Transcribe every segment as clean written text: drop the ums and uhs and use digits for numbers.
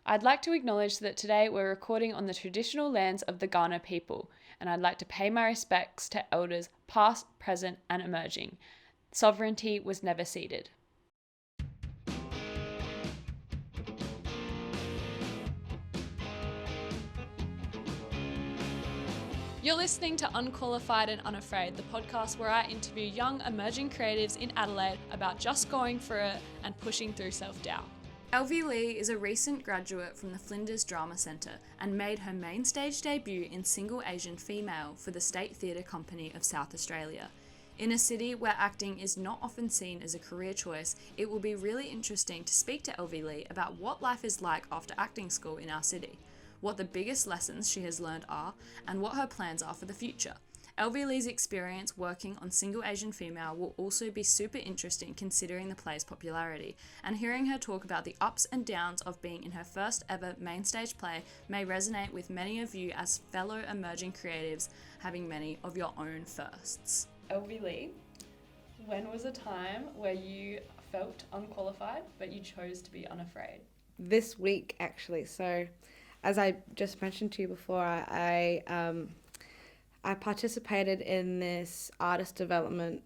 I'd like to acknowledge that today we're recording on the traditional lands of the Kaurna people, and I'd like to pay my respects to elders past, present, and emerging. Sovereignty was never ceded. You're listening to Unqualified and Unafraid, the podcast where I interview young emerging creatives in Adelaide about just going for it and pushing through self-doubt. Elvy-Lee is a recent graduate from the Flinders Drama Centre and made her main stage debut in Single Asian Female for the State Theatre Company of South Australia. In a city where acting is not often seen as a career choice, it will be really interesting to speak to Elvy-Lee about what life is like after acting school in our city, what the biggest lessons she has learned are, and what her plans are for the future. Elvy-Lee's experience working on Single Asian Female will also be super interesting considering the play's popularity, and hearing her talk about the ups and downs of being in her first ever main stage play may resonate with many of you as fellow emerging creatives having many of your own firsts. Elvy-Lee, when was a time where you felt unqualified but you chose to be unafraid? This week, actually. So, as I just mentioned to you before, I participated in this artist development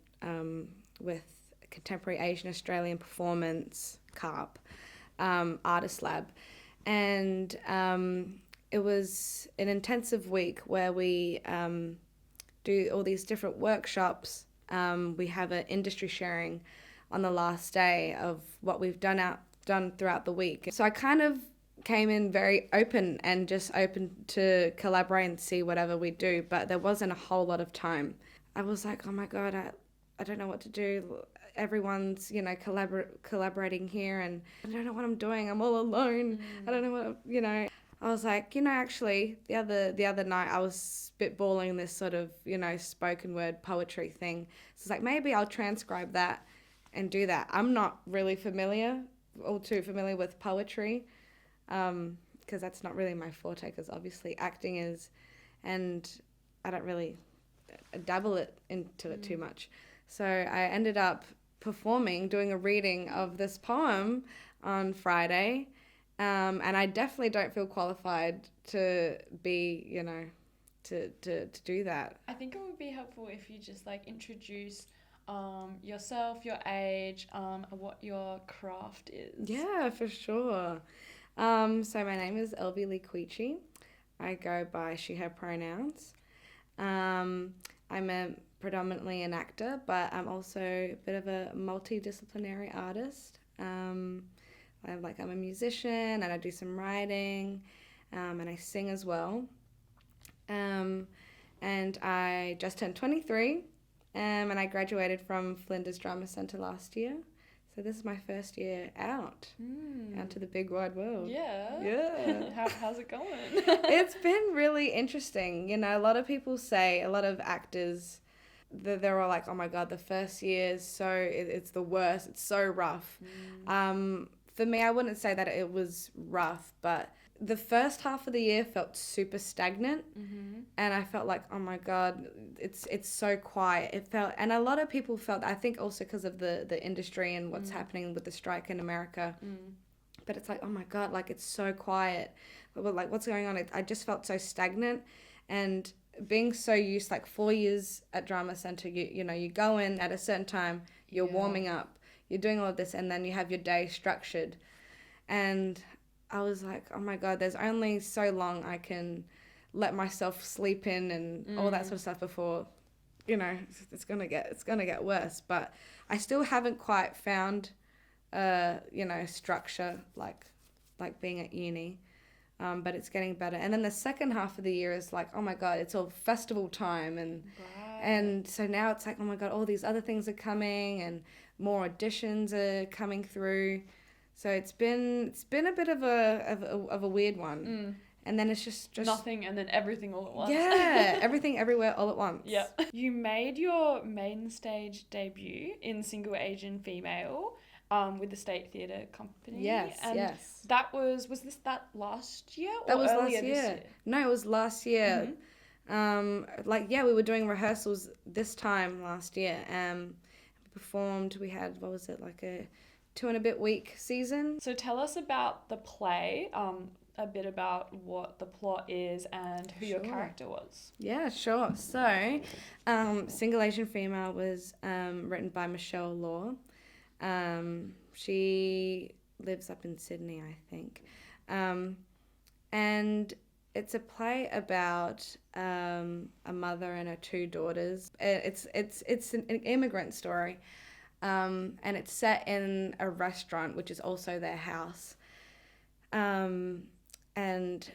with Contemporary Asian Australian Performance, CARP, Artist Lab. And it was an intensive week where we do all these different workshops. We have an industry sharing on the last day of what we've done throughout the week. So I kind of came in very open and just open to collaborate and see whatever we do, but there wasn't a whole lot of time. I was like, oh my God, I don't know what to do. Everyone's, collaborating here and I don't know what I'm doing. I'm all alone. I don't know what, I was like, actually the other night I was spitballing this sort of, spoken word poetry thing. So it's like, maybe I'll transcribe that and do that. I'm not really all too familiar with poetry, because that's not really my forte, because obviously acting is, and I don't really dabble into it too much. So I ended up doing a reading of this poem on Friday, and I definitely don't feel qualified to be, to do that. I think it would be helpful if you just introduce yourself, your age, what your craft is. Yeah, for sure. So my name is Elvy-Lee Quici. I go by she, her pronouns. I'm predominantly an actor, but I'm also a bit of a multidisciplinary artist. I'm a musician and I do some writing, and I sing as well. And I just turned 23, and I graduated from Flinders Drama Centre last year. So this is my first year out to the big wide world. Yeah. How's it going? It's been really interesting. A lot of people say, a lot of actors, they're all like, oh my God, the first year is it's the worst. It's so rough. For me, I wouldn't say that it was rough, but the first half of the year felt super stagnant, and I felt like, oh my God, it's so quiet. It felt, and a lot of people felt, I think also because of the industry and what's happening with the strike in America, but it's like, oh my God, it's so quiet. But what's going on? I just felt so stagnant, and being so used, 4 years at Drama Centre, you go in at a certain time, you're warming up, you're doing all of this, and then you have your day structured, and I was like, oh my God, there's only so long I can let myself sleep in and all that sort of stuff before, it's gonna get worse. But I still haven't quite found, structure like being at uni, but it's getting better. And then the second half of the year is like, oh my God, it's all festival time, and so now it's like, oh my God, all these other things are coming and more auditions are coming through. So it's been a bit of a weird one, and then it's just nothing, and then everything all at once. Yeah, everything everywhere all at once. Yeah. You made your main stage debut in Single Asian Female, with the State Theatre Company. Yes, and yes. That was this that last year or that was earlier last year? This year? No, it was last year. We were doing rehearsals this time last year. We performed. We had, what was it, a 2 and a bit week season. So tell us about the play, a bit about what the plot is and who your character was. Yeah, sure. So, Single Asian Female was written by Michelle Law. She lives up in Sydney, I think. And it's a play about a mother and her 2 daughters. It's an immigrant story, and it's set in a restaurant, which is also their house. And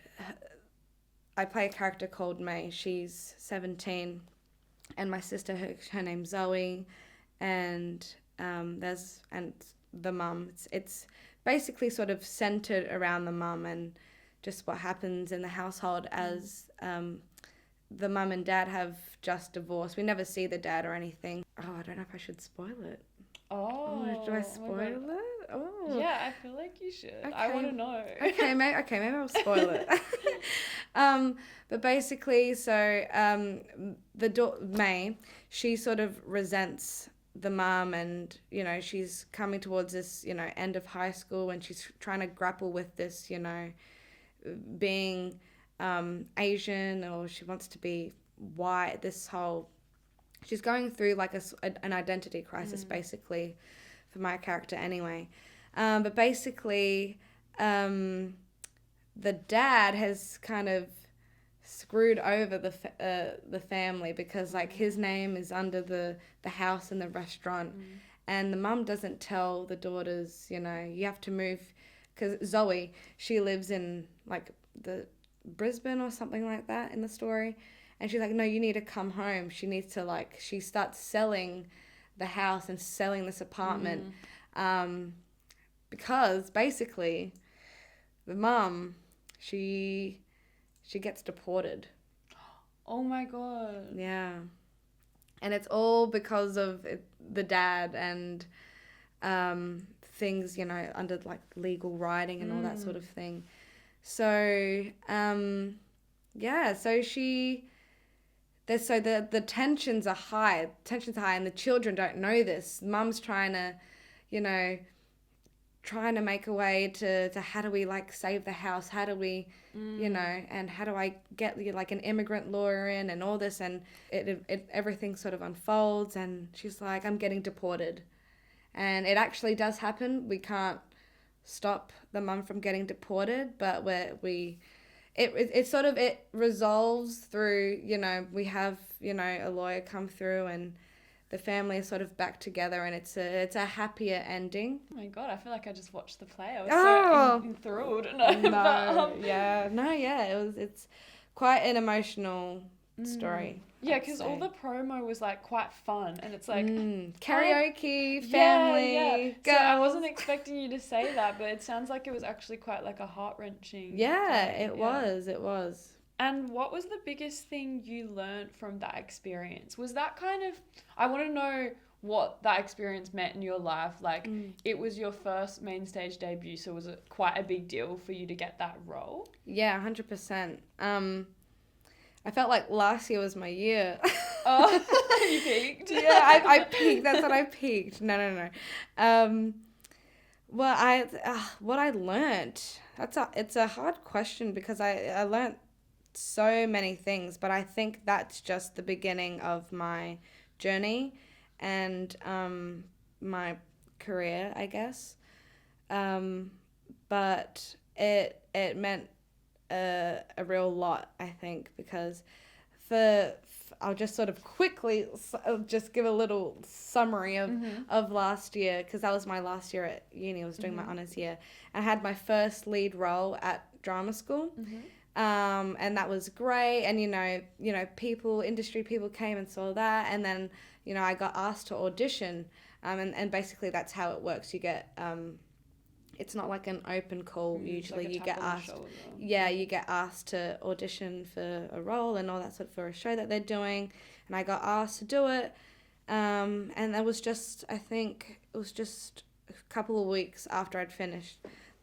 I play a character called May. She's 17, and my sister, her name's Zoe, and the mum. It's basically sort of centered around the mum and just what happens in the household as the mum and dad have just divorced. We never see the dad or anything. Oh, I don't know if I should spoil it. Oh, do I spoil it? Oh. Yeah, I feel like you should. Okay. I want to know. Maybe I'll spoil it. But basically, so May, she sort of resents the mum, and she's coming towards this end of high school, and she's trying to grapple with this being Asian, or she wants to be white. She's going through like an identity crisis, basically, for my character anyway. But basically, the dad has kind of screwed over the family, because like his name is under the house and the restaurant, and the mum doesn't tell the daughters, you have to move, because Zoe, she lives in like the Brisbane or something like that in the story. And she's like, no, you need to come home. She needs to she starts selling the house and selling this apartment. Because basically the mum, she gets deported. Oh my God. Yeah. And it's all because of the dad and things, under like legal writing and all that sort of thing. So, so the tensions are high, and the children don't know this. Mum's trying to make a way to how do we save the house? How do we, and how do I get an immigrant lawyer in and all this? And everything sort of unfolds, and she's like, I'm getting deported. And it actually does happen. We can't stop the mum from getting deported, but it resolves through, we have, a lawyer come through, and the family is sort of back together, and it's a happier ending. Oh my God, I feel like I just watched the play. I was so enthralled. It's quite an emotional story. Yeah, because all the promo was quite fun, and it's karaoke, family. Yeah. So I wasn't expecting you to say that, but it sounds like it was actually quite a heart-wrenching. Yeah, it was. And what was the biggest thing you learned from that experience? Was that I want to know what that experience meant in your life. It was your first main stage debut, so was it quite a big deal for you to get that role? Yeah, 100%. I felt like last year was my year. Oh, you peaked? Yeah, I peaked. That's what I peaked. No. What I learned, it's a hard question, because I learned so many things, but I think that's just the beginning of my journey and my career, I guess. But it meant a real lot, I think, because I'll just sort of quickly just give a little summary of last year, because that was my last year at uni. I was doing my honours year. I had my first lead role at drama school, and that was great. And industry people came and saw that, and then I got asked to audition, and basically that's how it works. You get it's not like an open call. Usually you get asked. Yeah, you get asked to audition for a role and all that sort of, for a show that they're doing, and I got asked to do it. And that was just, I think it was just a couple of weeks after I'd finished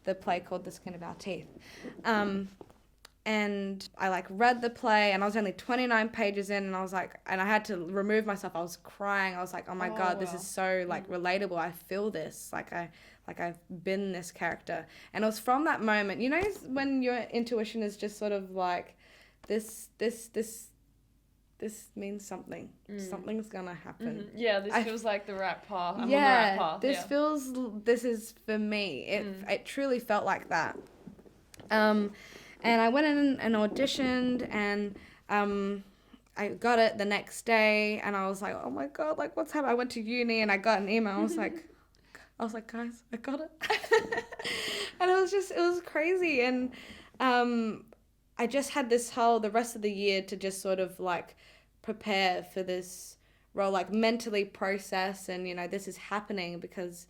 the play called The Skin of Our Teeth. And I like read the play, and I was only 29 pages in, and I was like, and I had to remove myself. I was crying. I was like, oh my God, this is so like relatable. I feel this, I've been this character. And it was from that moment, you know, when your intuition is just sort of like, this means something. Something's gonna happen. Mm-hmm. Yeah, this feels like the right path. I'm on the Yeah, right path. this is for me. It truly felt like that. And I went in and auditioned, and I got it the next day, and I was like, oh my God, like what's happening? I went to uni and I got an email. I was like, guys, I got it. And it was crazy. And I just had the rest of the year to just sort of like prepare for this role, like mentally process, and, you know, this is happening because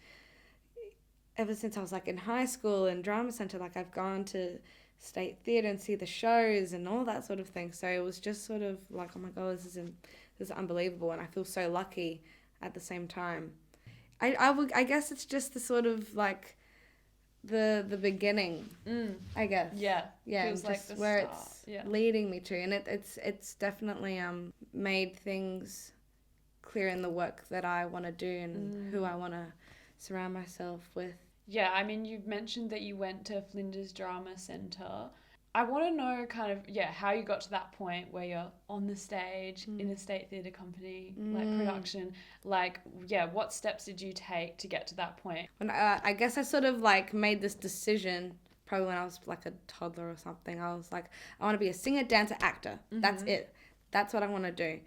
ever since I was like in high school and drama centre, like I've gone to state theatre and see the shows and all that sort of thing. So it was just sort of like, oh my God, this is unbelievable, and I feel so lucky at the same time. I guess it's just the sort of like the beginning, I guess. Yeah. Feels like the where start. It's leading me to, and it's definitely made things clear in the work that I want to do and who I want to surround myself with. Yeah, I mean, you've mentioned that you went to Flinders Drama Centre. I want to know kind of, how you got to that point where you're on the stage in a state theatre company, like production. Like, what steps did you take to get to that point? When I guess I sort of like made this decision probably when I was like a toddler or something. I was like, I want to be a singer, dancer, actor. That's it. That's what I want to do.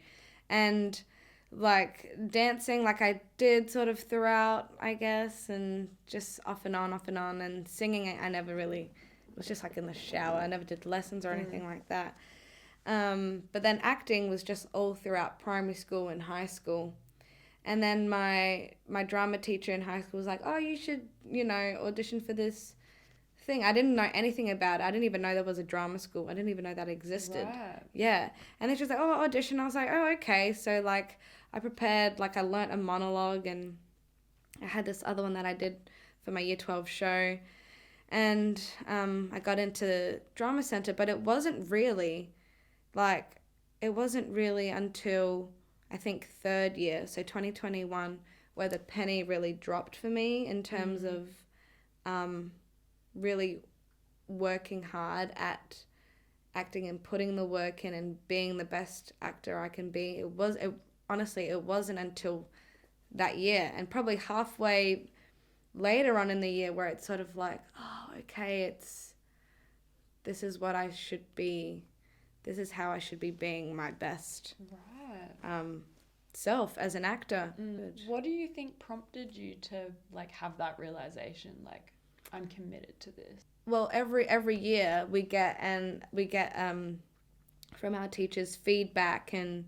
And like dancing, like I did sort of throughout, I guess, and just off and on. And singing, I never really, it was just like in the shower. I never did lessons or anything like that. But then acting was just all throughout primary school and high school. And then my drama teacher in high school was like, oh, you should, you know, audition for this thing. I didn't know anything about it. I didn't even know there was a drama school. I didn't even know that existed. Right. Yeah. And then she was like, oh, audition. I was like, oh, okay. So like I prepared, like I learnt a monologue, and I had this other one that I did for my year 12 show. And I got into Drama Centre, but it wasn't really until I think third year, so 2021, where the penny really dropped for me in terms of really working hard at acting and putting the work in and being the best actor I can be. Honestly, it wasn't until that year, and probably halfway later on in the year, where it's sort of like, oh, okay, this is what I should be. This is how I should be being my best self as an actor. What do you think prompted you to like have that realization, like, I'm committed to this? Well, every year we get from our teachers feedback and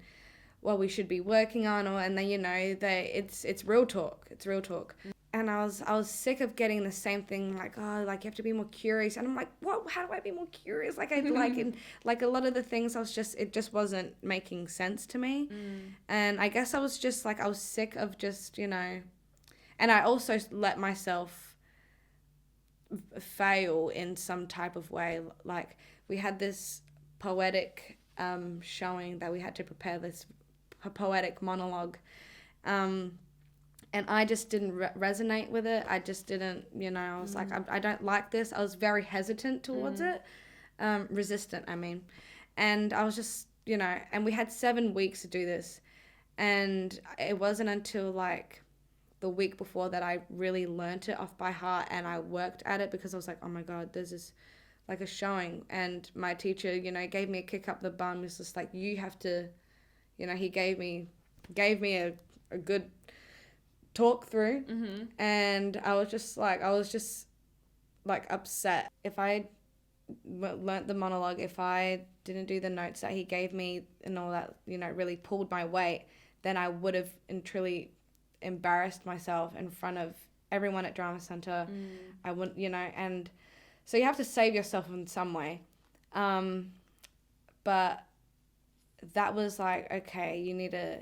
what we should be working on, and then, you know, it's real talk. It's real talk. And I was sick of getting the same thing, like, oh, like you have to be more curious. And I'm like, what? How do I be more curious? Like like a lot of the things it just wasn't making sense to me. And I guess I was sick of just, you know, and I also let myself fail in some type of way. Like we had this poetic showing that we had to prepare this poetic monologue. And I just didn't resonate with it. I just didn't, you know, I was like, I don't like this. I was very hesitant towards it. Resistant, I mean. And I was just, you know, and we had 7 weeks to do this. And it wasn't until like the week before that I really learnt it off by heart, and I worked at it, because I was like, oh my God, there's this like a showing. And my teacher, you know, gave me a kick up the bum. It was just like, you have to, you know, he gave me a good talk through, and I was just like upset. If I learnt the monologue, if I didn't do the notes that he gave me and all that, you know, really pulled my weight, then I would have truly embarrassed myself in front of everyone at Drama Centre. I wouldn't, you know, and so you have to save yourself in some way. But that was like, okay, you need to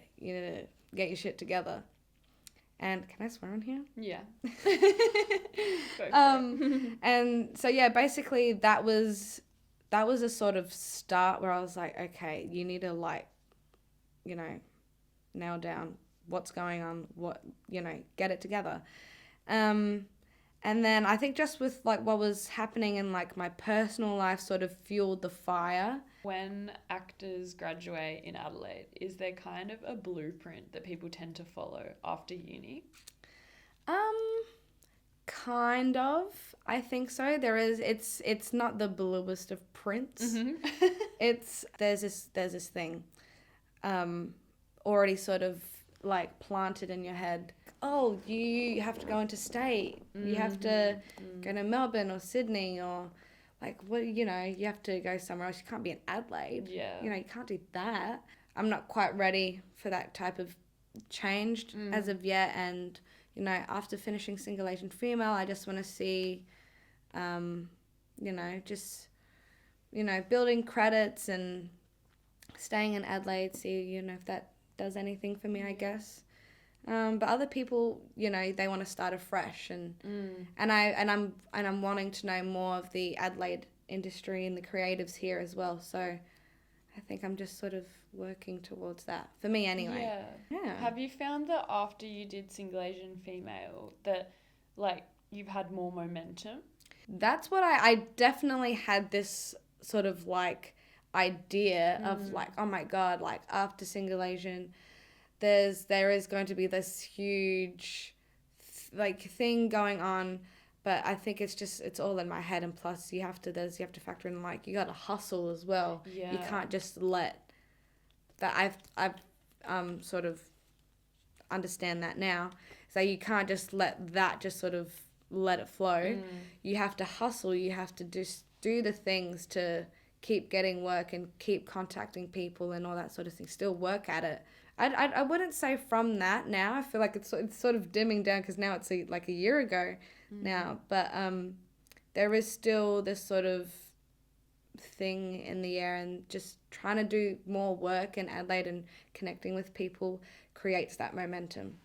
get your shit together. And can I swear on here? Yeah. And so, yeah, basically that was that was a sort of start where I was like, okay, you need to like, you know, nail down what's going on, get it together. And then I think just with like what was happening in like my personal life sort of fueled the fire. When actors graduate in Adelaide, is there kind of a blueprint that people tend to follow after uni? Kind of. I think so. There is. It's not the bluest of prints. Mm-hmm. There's this thing, already sort of like planted in your head. Oh, you have to go interstate. Mm-hmm. You have to go to Melbourne or Sydney or like you have to go somewhere else. You can't be in Adelaide. Yeah. You can't do that. I'm not quite ready for that type of change as of yet. And after finishing Single Asian Female, I just want to see, building credits and staying in Adelaide. See, if that does anything for me, I guess. But other people, they want to start afresh, and I'm wanting to know more of the Adelaide industry and the creatives here as well. So I think I'm just sort of working towards that, for me anyway. Yeah. Have you found that after you did Single Asian Female that like you've had more momentum? That's what I definitely had this sort of like idea of like, oh my God, like after Single Asian, there is going to be this huge thing going on, but I think it's all in my head, and plus you have to factor in like you got to hustle as well. Yeah. You can't just let that. I've sort of understand that now. So you can't just let that just sort of let it flow. You have to hustle. You have to just do the things to keep getting work and keep contacting people and all that sort of thing. Still work at it. I wouldn't say from that now. I feel like it's sort of dimming down because now it's like a year ago now. But there is still this sort of thing in the air, and just trying to do more work in Adelaide and connecting with people creates that momentum.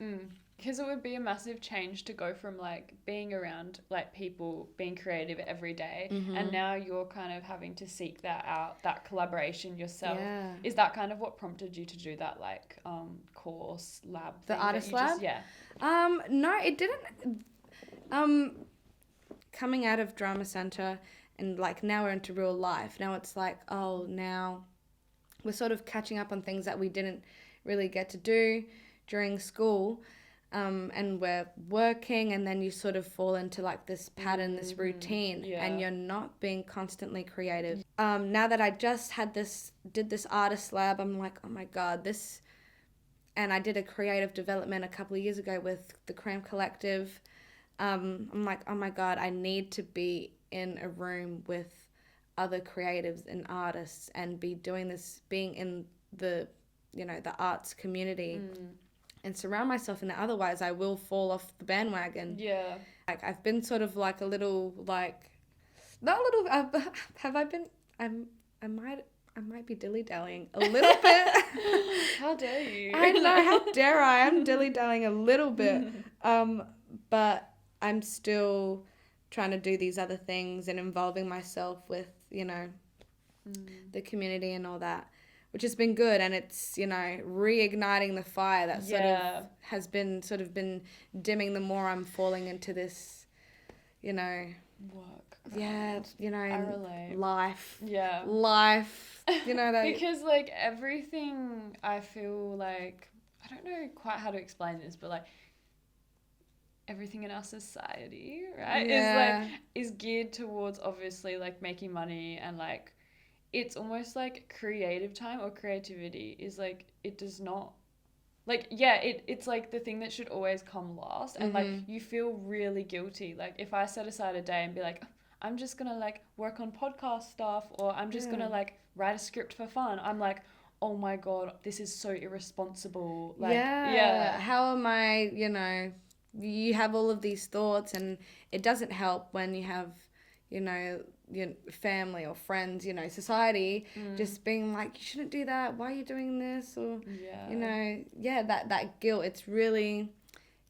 Because it would be a massive change to go from like being around like people being creative every day, and now you're kind of having to seek that out, that collaboration yourself. Yeah. Is that kind of what prompted you to do that like course lab the thing artist lab? No, it didn't. Coming out of Drama Centre and like now we're into real life. Now it's like, oh, now we're sort of catching up on things that we didn't really get to do during school. And we're working, and then you sort of fall into like this pattern, this routine, and you're not being constantly creative. Now that I just did this artist lab, I'm like, oh my God, and I did a creative development a couple of years ago with the Cram Collective. I'm like, oh my God, I need to be in a room with other creatives and artists and be doing this, being in the arts community. And surround myself in that. Otherwise, I will fall off the bandwagon. Yeah. Like I've been sort of like a little like, not a little. Have I been? I might be dilly-dallying a little bit. How dare you? I know. How dare I? I'm dilly-dallying a little bit. But I'm still trying to do these other things and involving myself with the community and all that, which has been good, and it's reigniting the fire that sort of has been dimming the more I'm falling into this work. Yeah, I relate. Life. Yeah. Life. That because like everything, I feel like I don't know quite how to explain this, but like everything in our society, right, is geared towards obviously like making money, and like it's almost like creative time or creativity is like, it does not like, it's like the thing that should always come last. And like you feel really guilty. Like if I set aside a day and be like, I'm just gonna like work on podcast stuff, or I'm just gonna like write a script for fun, I'm like, oh my God, this is so irresponsible. Like, how am I, you have all of these thoughts, and it doesn't help when you have your family or friends, society just being like, you shouldn't do that, why are you doing this, or that guilt. It's really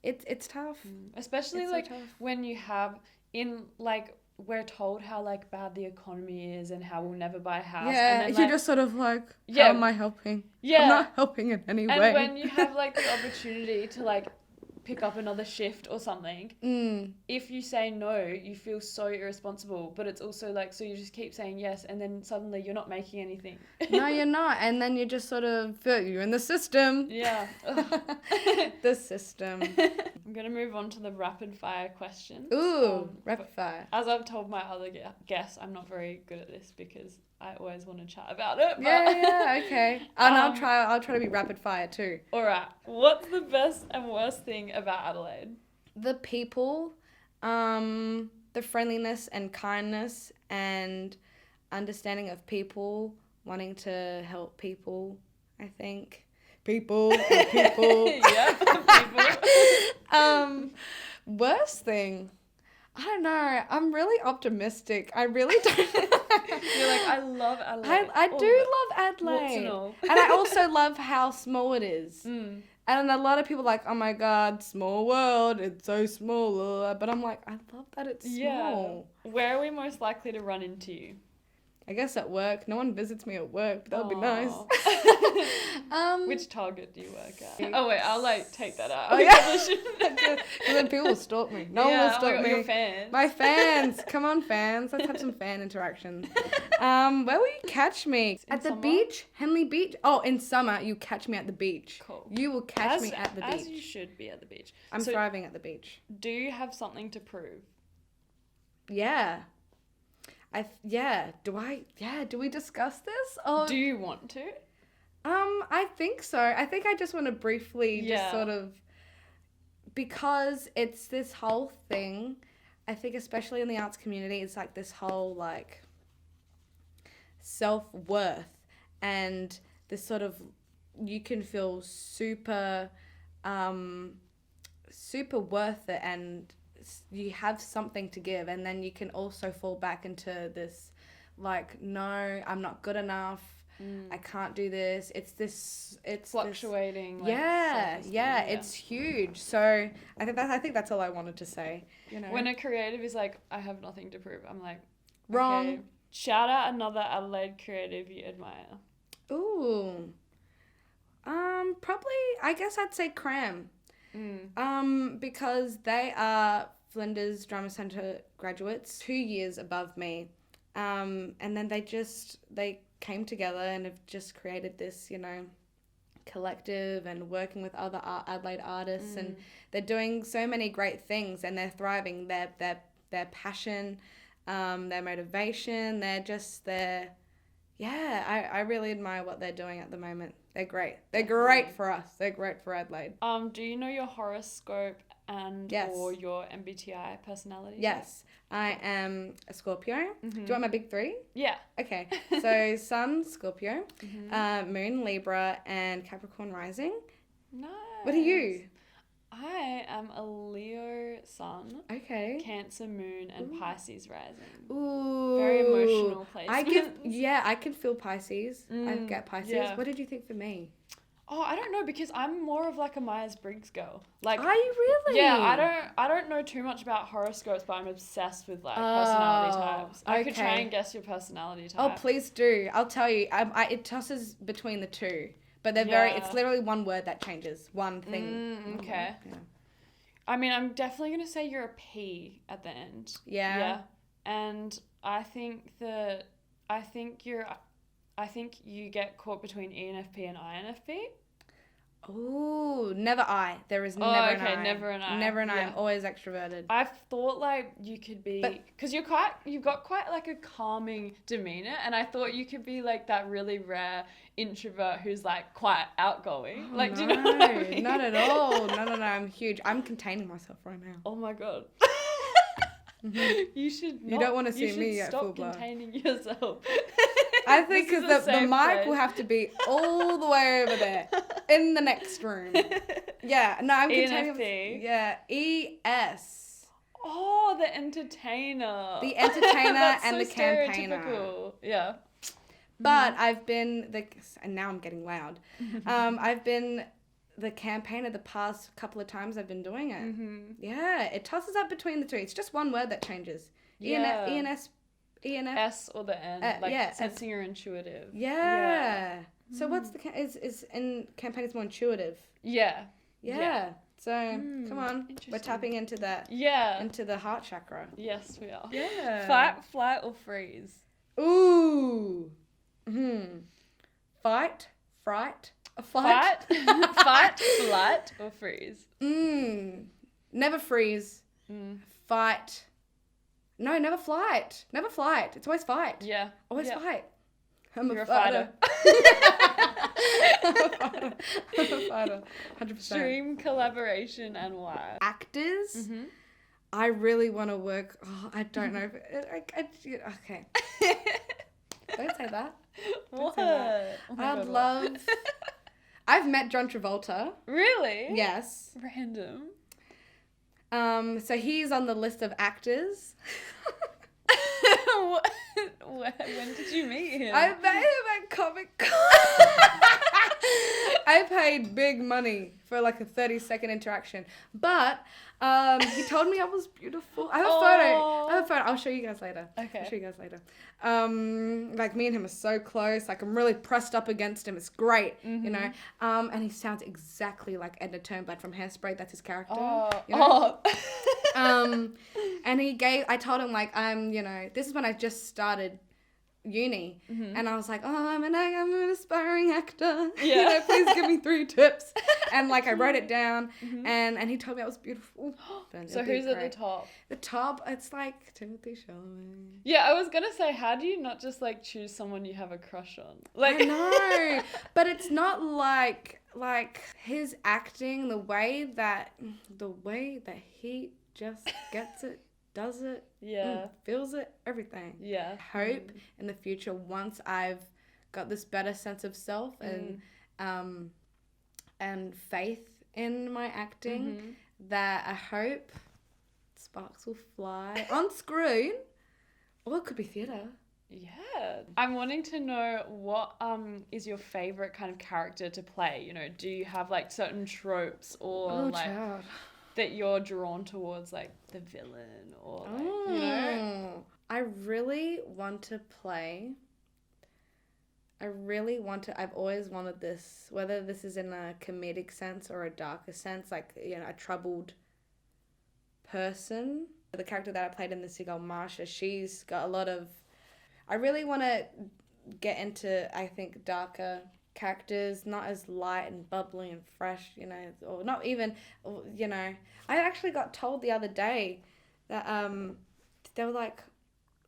it's tough, especially it's like so tough. when you have in like we're told how like bad the economy is and how we'll never buy a house. Yeah, and then, you're like, just sort of like, Yeah. how am I helping? Yeah. I'm not helping in any and way. when you have like the opportunity to like pick up another shift or something, if you say no, you feel so irresponsible. But it's also like, so you just keep saying yes, and then suddenly you're not making anything. No, you're not. And then you just sort of feel you're in the system. Yeah. The system. I'm going to move on to the rapid fire questions. Ooh, rapid fire. As I've told my other guests, I'm not very good at this because I always want to chat about it. But Yeah, okay. And I'll try to be rapid fire too. All right. What's the best and worst thing about Adelaide? The people, the friendliness and kindness and understanding of people, wanting to help people, I think. People and people. Yeah, people. Worst thing, I don't know. I'm really optimistic. I really don't. You're like, I love Adelaide. I do love Adelaide. Warts and all. And I also love how small it is. And a lot of people are like, oh my God, small world, it's so small. But I'm like, I love that it's small. Where are we most likely to run into you? I guess at work. No one visits me at work, but that would be nice. Which Target do you work at? Oh wait, I'll like take that out. Oh yeah. Because then people will stalk me. No one will stalk me. Your fans. My fans. Come on, fans. Let's have some fan interactions. Where will you catch me? At the beach? Henley Beach? Oh, in summer, you catch me at the beach. Cool. You will catch me at the beach. As you should be at the beach. I'm thriving at the beach. Do you have something to prove? Yeah. Do we discuss this? Or do you want to? I think so. I think I just want to briefly just sort of, because it's this whole thing, I think especially in the arts community, it's like this whole like self-worth and this sort of, you can feel super worth it and you have something to give, and then you can also fall back into this like, no, I'm not good enough, I can't do this. It's fluctuating. This, it's huge. So I think that's all I wanted to say. You know, when a creative is like, I have nothing to prove, I'm like, wrong. Okay. Shout out another Adelaide creative you admire. Ooh, probably I guess I'd say Cram. Because they are Flinders Drama Centre graduates, 2 years above me. And then they came together and have just created this, you know, collective and working with other Adelaide artists, and they're doing so many great things and they're thriving. Their passion, their motivation, I really admire what they're doing at the moment. They're great. They're great for us. They're great for Adelaide. Do you know your horoscope and or your MBTI personality? Yes. I am a Scorpio. Do you want my big three? Yeah. Okay. So Sun, Scorpio, Moon, Libra, and Capricorn rising. Nice. What are you? I am a Leo sun, okay, Cancer moon, and Pisces rising. Ooh. Very emotional placements. I can feel Pisces. I get Pisces. Yeah. What did you think for me? Oh, I don't know, because I'm more of like a Myers-Briggs girl. Like, are you really? Yeah, I don't know too much about horoscopes, but I'm obsessed with like personality types. I could try and guess your personality type. Oh, please do. I'll tell you. It tosses between the two. But they're it's literally one word that changes. One thing. Okay. Yeah. I mean, I'm definitely going to say you're a P at the end. Yeah. Yeah. And I think you get caught between ENFP and INFP. Ooh, never I. There is never an I. Never an I. Never an I. I'm always extroverted. I've thought like you could be, because you've got quite like a calming demeanor, and I thought you could be like that really rare introvert who's like quite outgoing. Oh, like, no, do you know what I mean? Not at all. No. I'm huge. I'm containing myself right now. Oh my God. You should. You don't want to see me at full stop containing yourself. I think because the mic will have to be all the way over there in the next room. Yeah, no, I'm containing. ENFP. Yeah, ES. Oh, the entertainer. The entertainer That's and so the campaigner. Stereotypical. Yeah. But I've been and now I'm getting loud. I've been the campaigner the past couple of times I've been doing it. Yeah, it tosses up between the two. It's just one word that changes. Yeah. ENF. S or the N, sensing or intuitive. Yeah. So what's the is in campaign is more intuitive. Yeah. So come on, we're tapping into that. Yeah. Into the heart chakra. Yes, we are. Yeah. Fight, flight, or freeze. Ooh. Fight, fright, a fight. Fight, flight, or freeze. Never freeze. Fight. No, never flight. Never flight. It's always fight. Yeah. Always fight. You're a fighter. I'm a fighter. 100%. Dream collaboration and why? Actors. I really want to work. Oh, I don't know. Okay. Don't say that. What? Oh I'd love. I've met John Travolta. Really? Yes. Random. So he's on the list of actors. When did you meet him? I met him at Comic-Con. I paid big money for like a 30-second interaction. But he told me I was beautiful. I have a photo. I'll show you guys later. Okay. I'll show you guys later. Like me and him are so close. Like I'm really pressed up against him. It's great, you know. And he sounds exactly like Edna Turnblad from Hairspray. That's his character. You know? And I told him like this is when I just started uni, and I was like, I'm an aspiring actor. Yeah. Please give me 3 tips. And like I wrote it down, and he told me I was beautiful. So who's at the top? The top, it's like Timothy Chalamet. Yeah, I was gonna say, how do you not just like choose someone you have a crush on? Like I know, but it's not like his acting, the way that he just gets it. Does it, feels it, everything. Yeah. Hope in the future, once I've got this better sense of self and faith in my acting, that I hope sparks will fly on screen, or it could be theatre. Yeah. I'm wanting to know what is your favorite kind of character to play? You know, do you have like certain tropes or that you're drawn towards, like the villain or like, you know? I really want to play. I've always wanted this, whether this is in a comedic sense or a darker sense, like, a troubled person. The character that I played in the Seagull, Marsha, she's got a lot of, I really want to get into, I think, darker characters, not as light and bubbly and fresh, or not even, I actually got told the other day that they were like,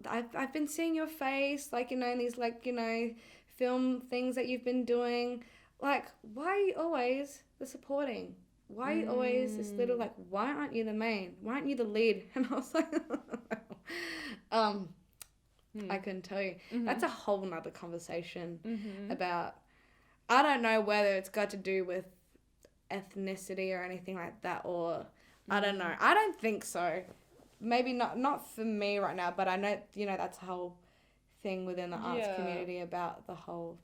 I've been seeing your face, like, in these, like, film things that you've been doing, like, why are you always the supporting? Why are you always this little, like, why aren't you the main? Why aren't you the lead? And I was like, I couldn't tell you. That's a whole nother conversation about, I don't know whether it's got to do with ethnicity or anything like that, or I don't know. I don't think so. Maybe not for me right now, but I know, that's a whole thing within the arts community about the whole,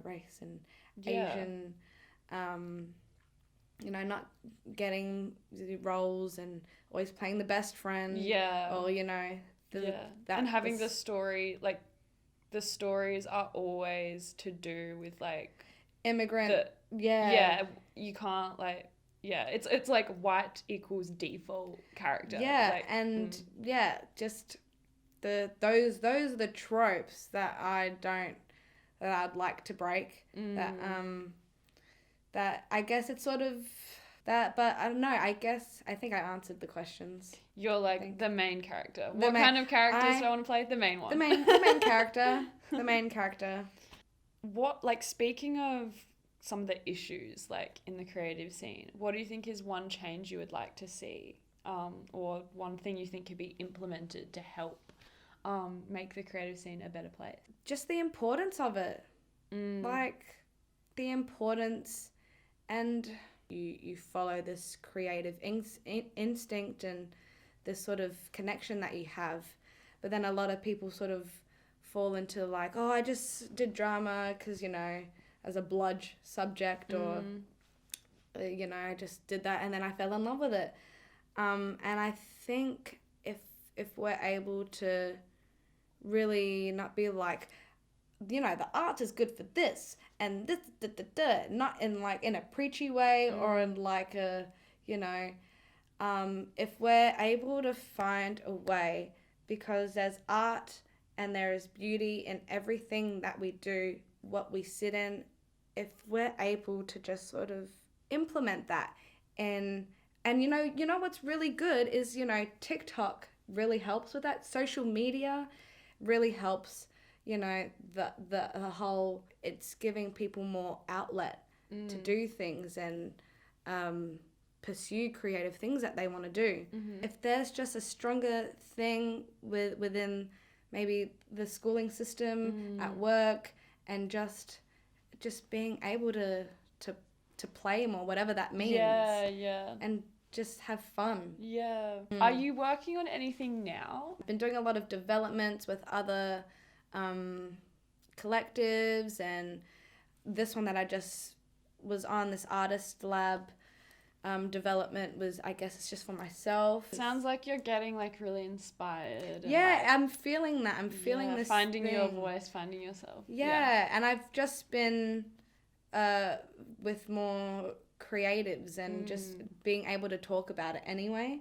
race and Asian, not getting the roles and always playing the best friend. Yeah. Or, and having the story, like, the stories are always to do with, like, immigrant. You can't, like, it's like white equals default character. Yeah, like, and just those are the tropes that I'd like to break. That I guess it's sort of that, but I don't know. I think I answered the questions. You're like the main character. What kind of characters do I want to play? The main one. The main character. The main character. What, like, speaking of some of the issues, like, in the creative scene, what do you think is one change you would like to see, or one thing you think could be implemented to help make the creative scene a better place? Just the importance of it. Like, the importance, and you follow this creative instinct and this sort of connection that you have, but then a lot of people sort of fall into, like, I just did drama because, as a bludge subject, or, I just did that and then I fell in love with it. And I think if we're able to really not be like, you know, the art is good for this and this, not in like in a preachy way or in like a, you know, if we're able to find a way, because there's art and there is beauty in everything that we do, what we sit in, if we're able to just sort of implement that and you know what's really good is, you know, TikTok really helps with that. Social media really helps, you know, the whole, it's giving people more outlet to do things and pursue creative things that they want to do. If there's just a stronger thing within maybe the schooling system at work and just being able to play more, whatever that means. Yeah. And just have fun. Yeah. Are you working on anything now? I've been doing a lot of developments with other collectives, and this one that I just was on, this artist lab development, was, I guess it's just for myself. Sounds like you're getting like really inspired. And Yeah, like, I'm feeling that. I'm feeling this finding thing. your voice, finding yourself. Yeah, and I've just been with more creatives and just being able to talk about it anyway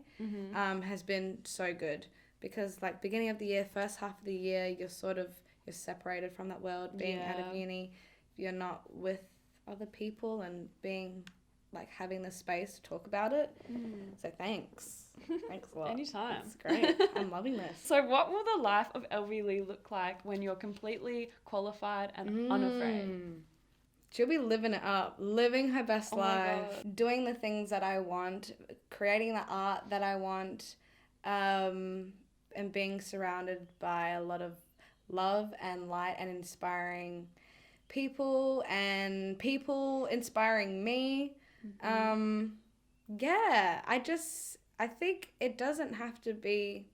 has been so good, because like beginning of the year, first half of the year, you're separated from that world, being out of uni, you're not with other people and being like having the space to talk about it. So thanks a lot. Anytime. It's great. I'm loving this. So what will the life of Elvy-Lee look like when you're completely qualified and unafraid? She'll be living it up, living her best life, doing the things that I want, creating the art that I want, and being surrounded by a lot of love and light and inspiring people, and people inspiring me. I think it doesn't have to be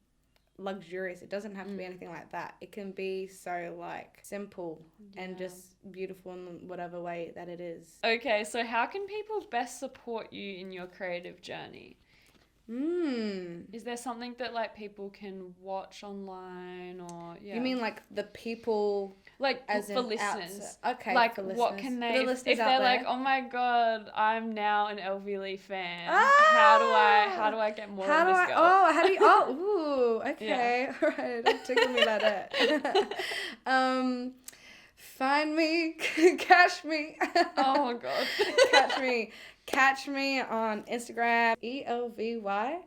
luxurious. It doesn't have to be anything like that. It can be so like simple and just beautiful in whatever way that it is. Okay, so how can people best support you in your creative journey? Is there something that like people can watch online, or You mean like the people, like as for in listeners? Okay, like for what listeners. can For they, the if listeners they're out there. like, oh my god, I'm now an Elvy-Lee fan. How do I get more of this girl? Ooh, okay, all right, don't tickle me like that. Find me, catch me. Oh my god. Catch me on Instagram, ELVY_,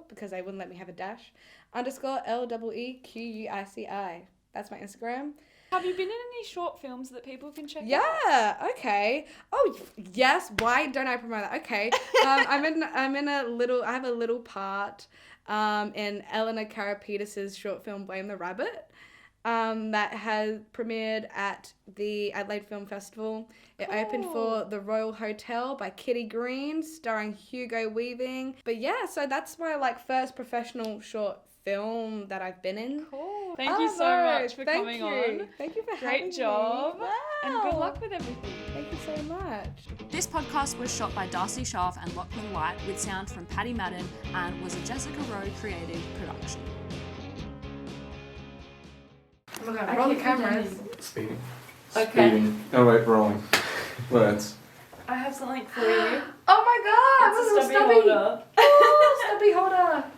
because they wouldn't let me have a dash, _LEEQUICI. That's my Instagram. Have you been in any short films that people can check out? Yeah, okay. Oh, yes. Why don't I promote that? Okay. I have a little part in Eleanor Karapetis' short film Blame the Rabbit. That has premiered at the Adelaide Film Festival. It opened for The Royal Hotel by Kitty Green, starring Hugo Weaving. But yeah, so that's my like first professional short film that I've been in. Cool. Thank you so much for coming on. Thank you for having me. Great job. Wow. And good luck with everything. Thank you so much. This podcast was shot by Darcy Sharf and Lachlan White with sound from Paddy Madden and was a Jessica Rowe creative production. Oh my god, roll the cameras. Speeding. Okay. Speeding. Oh wait, rolling. Words. I have something for you. Oh my god, It's a stubby holder. Oh, stubby holder.